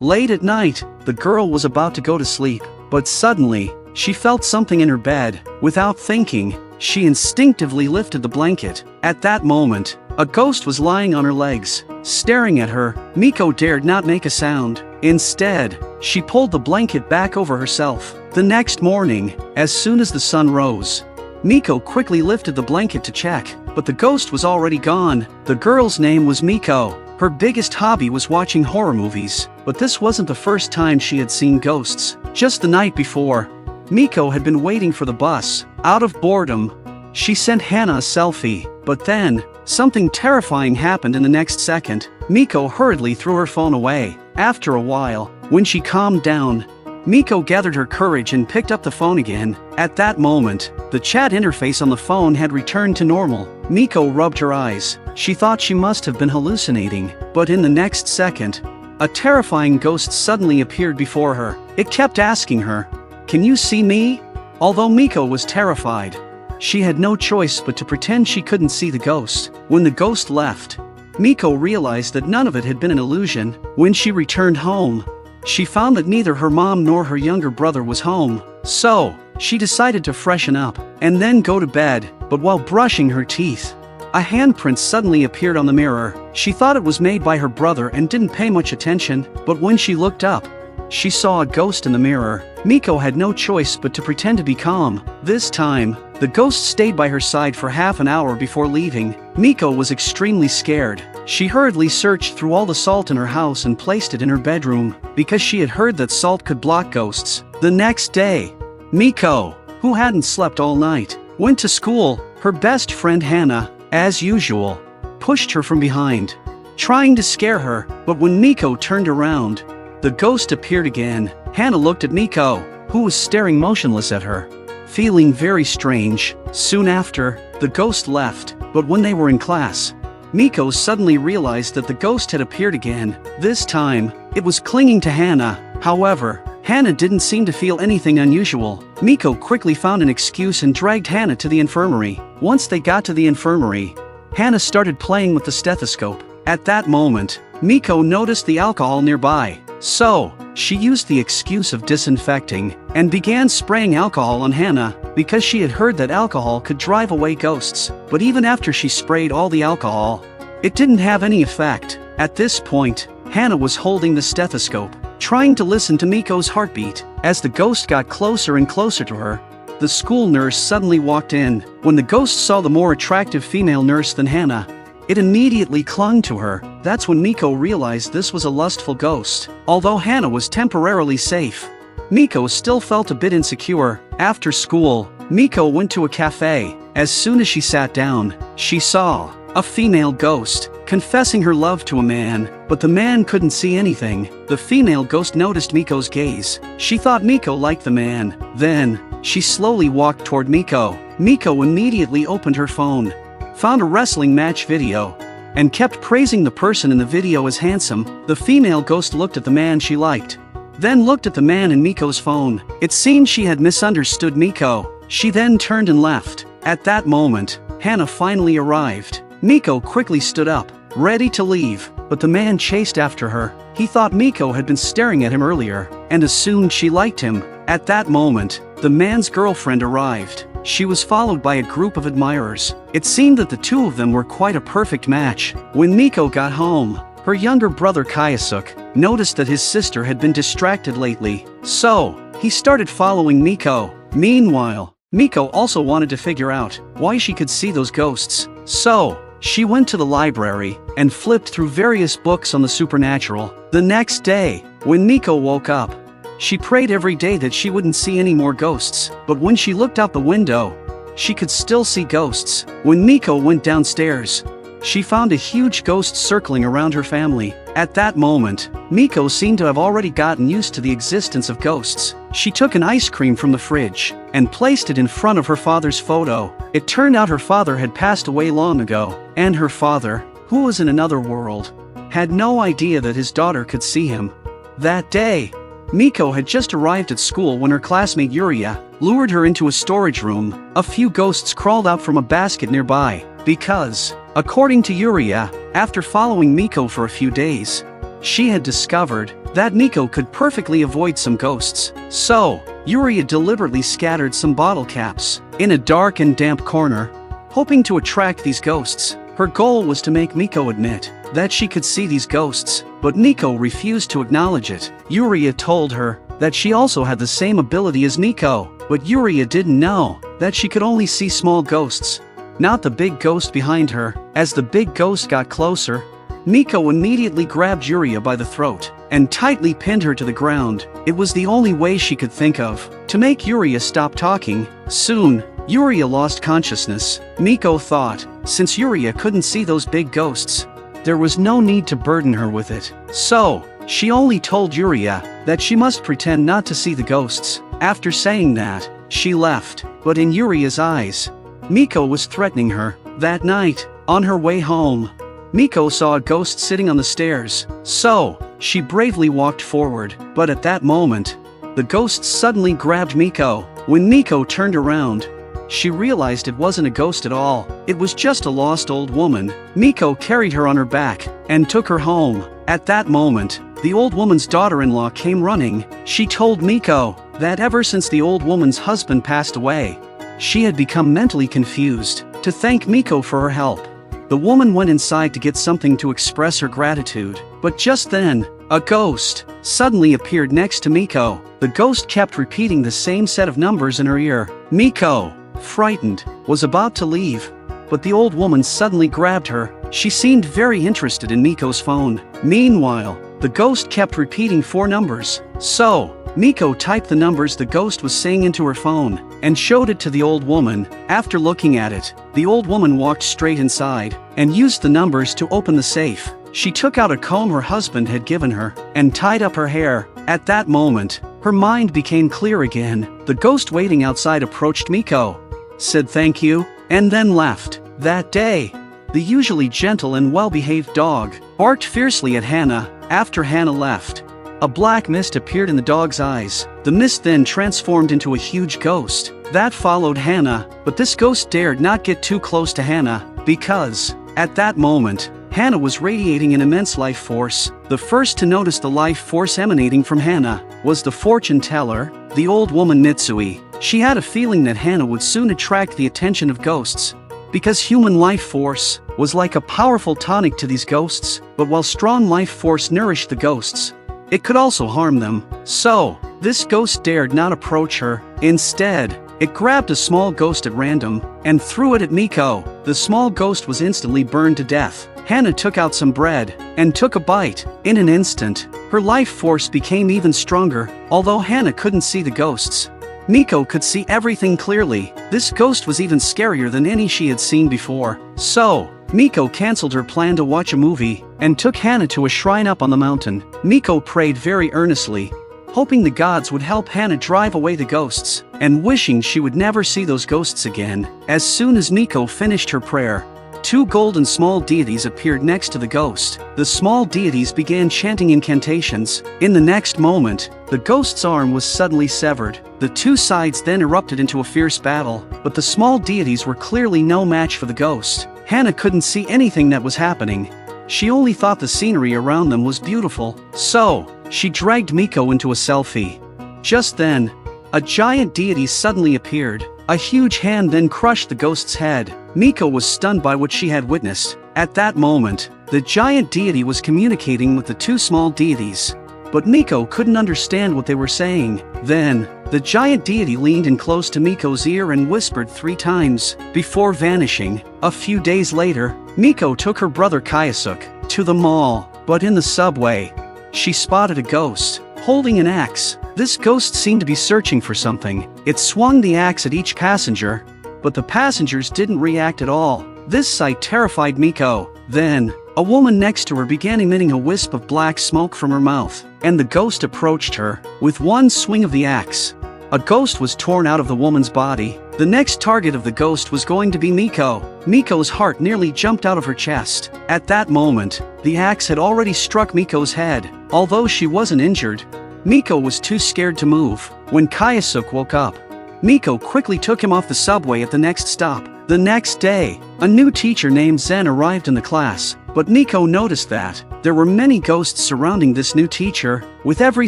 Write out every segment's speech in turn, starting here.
Late at night, the girl was about to go to sleep, but suddenly, she felt something in her bed. Without thinking, she instinctively lifted the blanket. At that moment, a ghost was lying on her legs, staring at her. Miko dared not make a sound. Instead, she pulled the blanket back over herself. The next morning, as soon as the sun rose, Miko quickly lifted the blanket to check, but the ghost was already gone. The girl's name was Miko. Her biggest hobby was watching horror movies, but this wasn't the first time she had seen ghosts. Just the night before, Miko had been waiting for the bus. Out of boredom, she sent Hana a selfie, but then, something terrifying happened in the next second. Miko hurriedly threw her phone away. After a while, when she calmed down, Miko gathered her courage and picked up the phone again. At that moment, the chat interface on the phone had returned to normal. Miko rubbed her eyes. She thought she must have been hallucinating, but in the next second, a terrifying ghost suddenly appeared before her. It kept asking her, "Can you see me?" Although Miko was terrified, she had no choice but to pretend she couldn't see the ghost. When the ghost left, Miko realized that none of it had been an illusion. When she returned home, she found that neither her mom nor her younger brother was home. So, she decided to freshen up and then go to bed. But while brushing her teeth, a handprint suddenly appeared on the mirror. She thought it was made by her brother and didn't pay much attention, but when she looked up, she saw a ghost in the mirror. Miko had no choice but to pretend to be calm. This time, the ghost stayed by her side for half an hour before leaving. Miko was extremely scared. She hurriedly searched through all the salt in her house and placed it in her bedroom, because she had heard that salt could block ghosts. The next day, Miko, who hadn't slept all night, went to school. Her best friend Hana, as usual, pushed her from behind, trying to scare her, but when Miko turned around, the ghost appeared again. Hana looked at Miko, who was staring motionless at her, feeling very strange. Soon after, the ghost left, but when they were in class, Miko suddenly realized that the ghost had appeared again. This time, it was clinging to Hana. However, Hana didn't seem to feel anything unusual. Miko quickly found an excuse and dragged Hana to the infirmary. Once they got to the infirmary, Hana started playing with the stethoscope. At that moment, Miko noticed the alcohol nearby. So, she used the excuse of disinfecting and began spraying alcohol on Hana because she had heard that alcohol could drive away ghosts. But even after she sprayed all the alcohol, it didn't have any effect. At this point, Hana was holding the stethoscope, trying to listen to Miko's heartbeat. As the ghost got closer and closer to her, the school nurse suddenly walked in. When the ghost saw the more attractive female nurse than Hana, it immediately clung to her. That's when Miko realized this was a lustful ghost. Although Hana was temporarily safe, Miko still felt a bit insecure. After school, Miko went to a cafe. As soon as she sat down, she saw a female ghost confessing her love to a man, but the man couldn't see anything. The female ghost noticed Miko's gaze. She thought Miko liked the man. Then, she slowly walked toward Miko. Miko immediately opened her phone, found a wrestling match video, and kept praising the person in the video as handsome. The female ghost looked at the man she liked, then looked at the man in Miko's phone. It seemed she had misunderstood Miko. She then turned and left. At that moment, Hana finally arrived. Miko quickly stood up, ready to leave, but the man chased after her. He thought Miko had been staring at him earlier, and assumed she liked him. At that moment, the man's girlfriend arrived. She was followed by a group of admirers. It seemed that the two of them were quite a perfect match. When Miko got home, her younger brother Kayasuk noticed that his sister had been distracted lately, so he started following Miko. Meanwhile, Miko also wanted to figure out why she could see those ghosts. So, she went to the library and flipped through various books on the supernatural. The next day, when Miko woke up, she prayed every day that she wouldn't see any more ghosts, but when she looked out the window, she could still see ghosts. When Miko went downstairs, she found a huge ghost circling around her family. At that moment, Miko seemed to have already gotten used to the existence of ghosts. She took an ice cream from the fridge and placed it in front of her father's photo. It turned out her father had passed away long ago, and her father, who was in another world, had no idea that his daughter could see him. That day, Miko had just arrived at school when her classmate Yuria lured her into a storage room. A few ghosts crawled out from a basket nearby, because, according to Yuria, after following Miko for a few days, she had discovered that Miko could perfectly avoid some ghosts. So, Yuria deliberately scattered some bottle caps in a dark and damp corner, hoping to attract these ghosts. Her goal was to make Miko admit that she could see these ghosts, but Miko refused to acknowledge it. Yuria told her that she also had the same ability as Miko, but Yuria didn't know that she could only see small ghosts, not the big ghost behind her. As the big ghost got closer, Miko immediately grabbed Yuria by the throat and tightly pinned her to the ground. It was the only way she could think of to make Yuria stop talking. Soon, Yuria lost consciousness. Miko thought, since Yuria couldn't see those big ghosts, there was no need to burden her with it. So, she only told Yuria that she must pretend not to see the ghosts. After saying that, she left. But in Yuria's eyes, Miko was threatening her. That night, on her way home, Miko saw a ghost sitting on the stairs. So, she bravely walked forward. But at that moment, the ghost suddenly grabbed Miko. When Miko turned around, she realized it wasn't a ghost at all. It was just a lost old woman. Miko carried her on her back and took her home. At that moment, the old woman's daughter-in-law came running. She told Miko that ever since the old woman's husband passed away, she had become mentally confused. To thank Miko for her help, the woman went inside to get something to express her gratitude. But just then, a ghost suddenly appeared next to Miko. The ghost kept repeating the same set of numbers in her ear. Miko, frightened, was about to leave, but the old woman suddenly grabbed her. She seemed very interested in Miko's phone. Meanwhile, the ghost kept repeating 4 numbers. So, Miko typed the numbers the ghost was saying into her phone and showed it to the old woman. After looking at it, the old woman walked straight inside and used the numbers to open the safe. She took out a comb her husband had given her and tied up her hair. At that moment, her mind became clear again. The ghost waiting outside approached Miko, said thank you, and then left. That day, the usually gentle and well-behaved dog barked fiercely at Hannah. After Hannah left, a black mist appeared in the dog's eyes. The mist then transformed into a huge ghost that followed Hannah, but this ghost dared not get too close to Hannah because, at that moment, Hannah was radiating an immense life force. The first to notice the life force emanating from Hannah was the fortune teller, the old woman Mitsui. She had a feeling that Hannah would soon attract the attention of ghosts, because human life force was like a powerful tonic to these ghosts. But while strong life force nourished the ghosts, it could also harm them. So, this ghost dared not approach her. Instead, it grabbed a small ghost at random and threw it at Miko. The small ghost was instantly burned to death. Hannah took out some bread and took a bite. In an instant, her life force became even stronger. Although Hannah couldn't see the ghosts, Miko could see everything clearly. This ghost was even scarier than any she had seen before. So, Miko cancelled her plan to watch a movie and took Hannah to a shrine up on the mountain. Miko prayed very earnestly, hoping the gods would help Hannah drive away the ghosts, and wishing she would never see those ghosts again. As soon as Miko finished her prayer, 2 golden small deities appeared next to the ghost. The small deities began chanting incantations. In the next moment, the ghost's arm was suddenly severed. The 2 sides then erupted into a fierce battle, but the small deities were clearly no match for the ghost. Hannah couldn't see anything that was happening. She only thought the scenery around them was beautiful. So, she dragged Miko into a selfie. Just then, a giant deity suddenly appeared. A huge hand then crushed the ghost's head. Miko was stunned by what she had witnessed. At that moment, the giant deity was communicating with the 2 small deities, but Miko couldn't understand what they were saying. Then, the giant deity leaned in close to Miko's ear and whispered 3 times, before vanishing. A few days later, Miko took her brother Kayasuk to the mall, but in the subway, she spotted a ghost holding an axe. This ghost seemed to be searching for something. It swung the axe at each passenger, but the passengers didn't react at all. This sight terrified Miko. Then, a woman next to her began emitting a wisp of black smoke from her mouth, and the ghost approached her. With one swing of the axe, a ghost was torn out of the woman's body. The next target of the ghost was going to be Miko. Miko's heart nearly jumped out of her chest. At that moment, the axe had already struck Miko's head. Although she wasn't injured, Miko was too scared to move. When Kayasuk woke up, Miko quickly took him off the subway at the next stop. The next day, a new teacher named Zen arrived in the class, but Miko noticed that there were many ghosts surrounding this new teacher. With every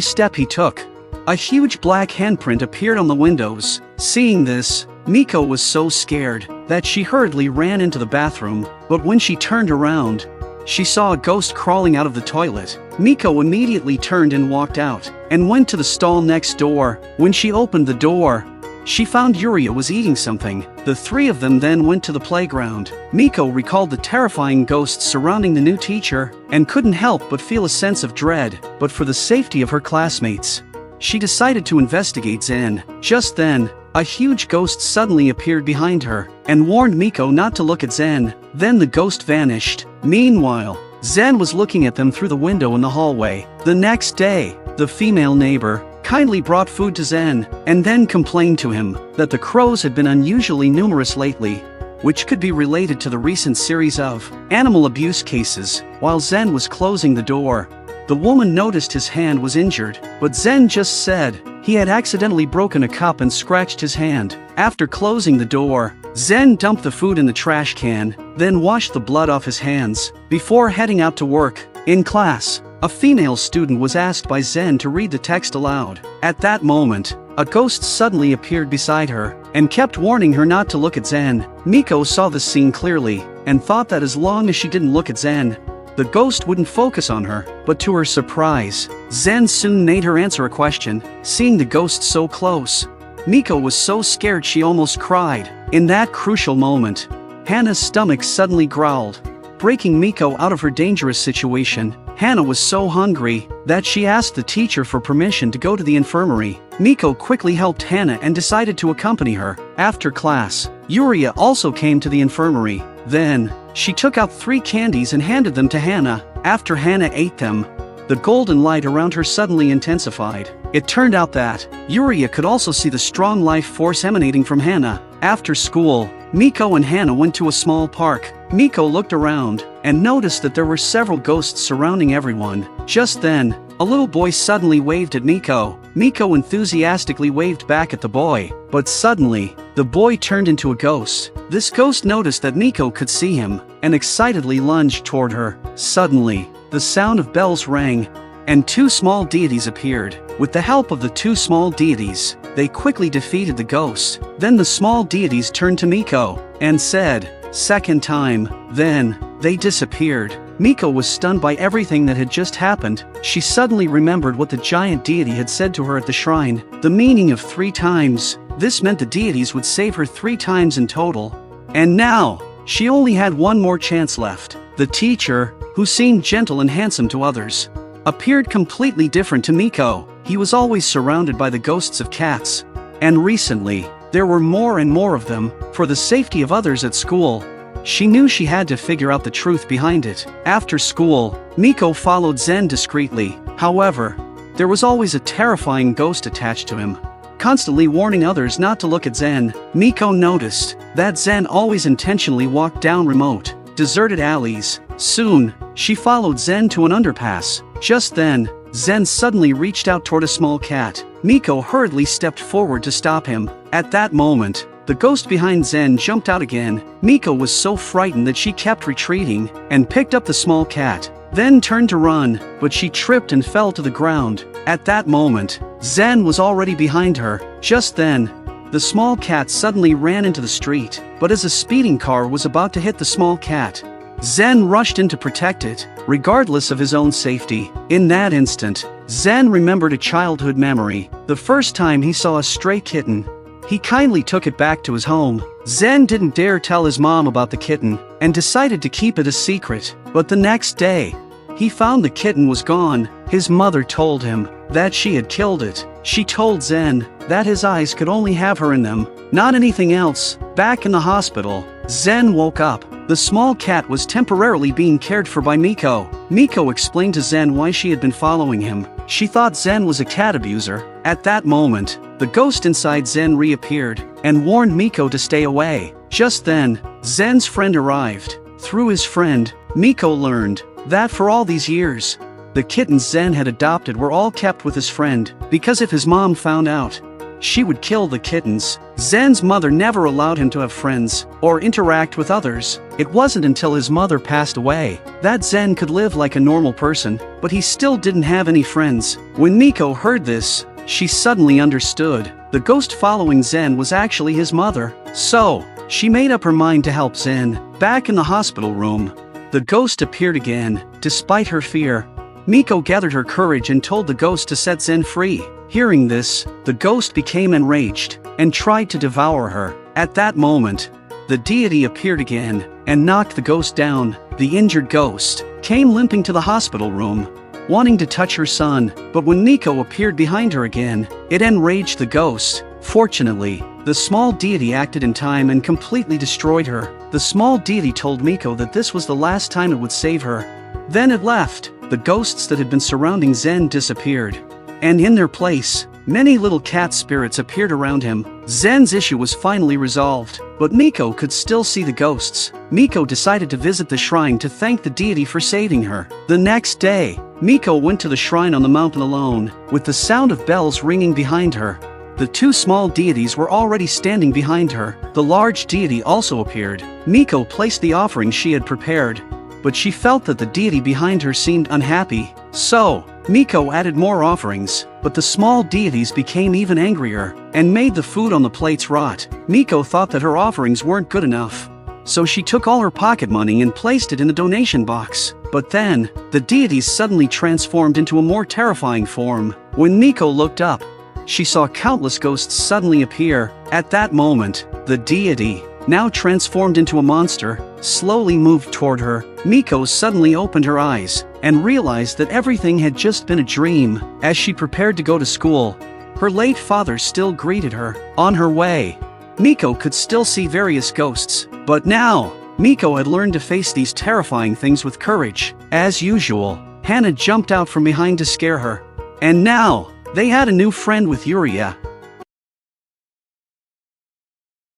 step he took, a huge black handprint appeared on the windows. Seeing this, Miko was so scared that she hurriedly ran into the bathroom, but when she turned around, she saw a ghost crawling out of the toilet. Miko immediately turned and walked out, and went to the stall next door. When she opened the door, she found Yuria was eating something. The three of them then went to the playground. Miko recalled the terrifying ghosts surrounding the new teacher, and couldn't help but feel a sense of dread. But for the safety of her classmates, she decided to investigate Zen. Just then, a huge ghost suddenly appeared behind her, and warned Miko not to look at Zen. Then the ghost vanished. Meanwhile, Zen was looking at them through the window in the hallway. The next day, the female neighbor kindly brought food to Zen, and then complained to him that the crows had been unusually numerous lately, which could be related to the recent series of animal abuse cases. While Zen was closing the door, the woman noticed his hand was injured, but Zen just said he had accidentally broken a cup and scratched his hand. After closing the door, Zen dumped the food in the trash can, then washed the blood off his hands before heading out to work. In class, a female student was asked by Zen to read the text aloud. At that moment, a ghost suddenly appeared beside her and kept warning her not to look at Zen. Miko saw this scene clearly and thought that as long as she didn't look at Zen, the ghost wouldn't focus on her. But to her surprise, Zen soon made her answer a question. Seeing the ghost so close, Miko was so scared she almost cried. In that crucial moment, Hana's stomach suddenly growled, breaking Miko out of her dangerous situation. Hana was so hungry that she asked the teacher for permission to go to the infirmary. Miko quickly helped Hana and decided to accompany her. After class, Yuria also came to the infirmary. Then, she took out 3 candies and handed them to Hana. After Hana ate them, the golden light around her suddenly intensified. It turned out that Yuria could also see the strong life force emanating from Hana. After school, Miko and Hana went to a small park. Miko looked around and noticed that there were several ghosts surrounding everyone. Just then, a little boy suddenly waved at Miko. Miko enthusiastically waved back at the boy, but suddenly, the boy turned into a ghost. This ghost noticed that Miko could see him and excitedly lunged toward her. Suddenly, the sound of bells rang, and 2 small deities appeared. With the help of the 2 small deities, they quickly defeated the ghost. Then the small deities turned to Miko and said, "Second time." Then, they disappeared. Miko was stunned by everything that had just happened. She suddenly remembered what the giant deity had said to her at the shrine. The meaning of 3 times. This meant the deities would save her 3 times in total. And now, she only had one more chance left. The teacher, who seemed gentle and handsome to others, appeared completely different to Miko. He was always surrounded by the ghosts of cats, and recently, there were more and more of them. For the safety of others at school, she knew she had to figure out the truth behind it. After school, Miko followed Zen discreetly. However, there was always a terrifying ghost attached to him, constantly warning others not to look at Zen. Miko noticed that Zen always intentionally walked down remote, deserted alleys. Soon, she followed Zen to an underpass. Just then, Zen suddenly reached out toward a small cat. Miko hurriedly stepped forward to stop him. At that moment, the ghost behind Zen jumped out again. Miko was so frightened that she kept retreating and picked up the small cat, then turned to run, but she tripped and fell to the ground. At that moment, Zen was already behind her. Just then, the small cat suddenly ran into the street, but as a speeding car was about to hit the small cat, Zen rushed in to protect it, regardless of his own safety. In that instant, Zen remembered a childhood memory. The first time he saw a stray kitten, he kindly took it back to his home. Zen didn't dare tell his mom about the kitten, and decided to keep it a secret. But the next day, he found the kitten was gone. His mother told him that she had killed it. She told Zen that his eyes could only have her in them, not anything else. Back in the hospital, Zen woke up. The small cat was temporarily being cared for by Miko. Miko explained to Zen why she had been following him. She thought Zen was a cat abuser. At that moment, the ghost inside Zen reappeared and warned Miko to stay away. Just then, Zen's friend arrived. Through his friend, Miko learned that for all these years, the kittens Zen had adopted were all kept with his friend, because if his mom found out, she would kill the kittens. Zen's mother never allowed him to have friends or interact with others. It wasn't until his mother passed away that Zen could live like a normal person, but he still didn't have any friends. When Miko heard this, she suddenly understood. The ghost following Zen was actually his mother. So, she made up her mind to help Zen. Back in the hospital room, the ghost appeared again. Despite her fear, Miko gathered her courage and told the ghost to set Zen free. Hearing this, the ghost became enraged and tried to devour her. At that moment, the deity appeared again and knocked the ghost down. The injured ghost came limping to the hospital room, wanting to touch her son, but when Miko appeared behind her again, it enraged the ghost. Fortunately, the small deity acted in time and completely destroyed her. The small deity told Miko that this was the last time it would save her. Then it left. The ghosts that had been surrounding Zen disappeared, and in their place, many little cat spirits appeared around him. Zen's issue was finally resolved, but Miko could still see the ghosts. Miko decided to visit the shrine to thank the deity for saving her. The next day, Miko went to the shrine on the mountain alone, with the sound of bells ringing behind her. The two small deities were already standing behind her. The large deity also appeared. Miko placed the offering she had prepared, but she felt that the deity behind her seemed unhappy. So, Miko added more offerings, but the small deities became even angrier and made the food on the plates rot. Miko thought that her offerings weren't good enough, so she took all her pocket money and placed it in the donation box. But then, the deities suddenly transformed into a more terrifying form. When Miko looked up, she saw countless ghosts suddenly appear. At that moment, the deity, now transformed into a monster, slowly moved toward her. Miko suddenly opened her eyes and realized that everything had just been a dream. As she prepared to go to school, her late father still greeted her. On her way, Miko could still see various ghosts, but now, Miko had learned to face these terrifying things with courage. As usual, Hana jumped out from behind to scare her. And now, they had a new friend with Yuria.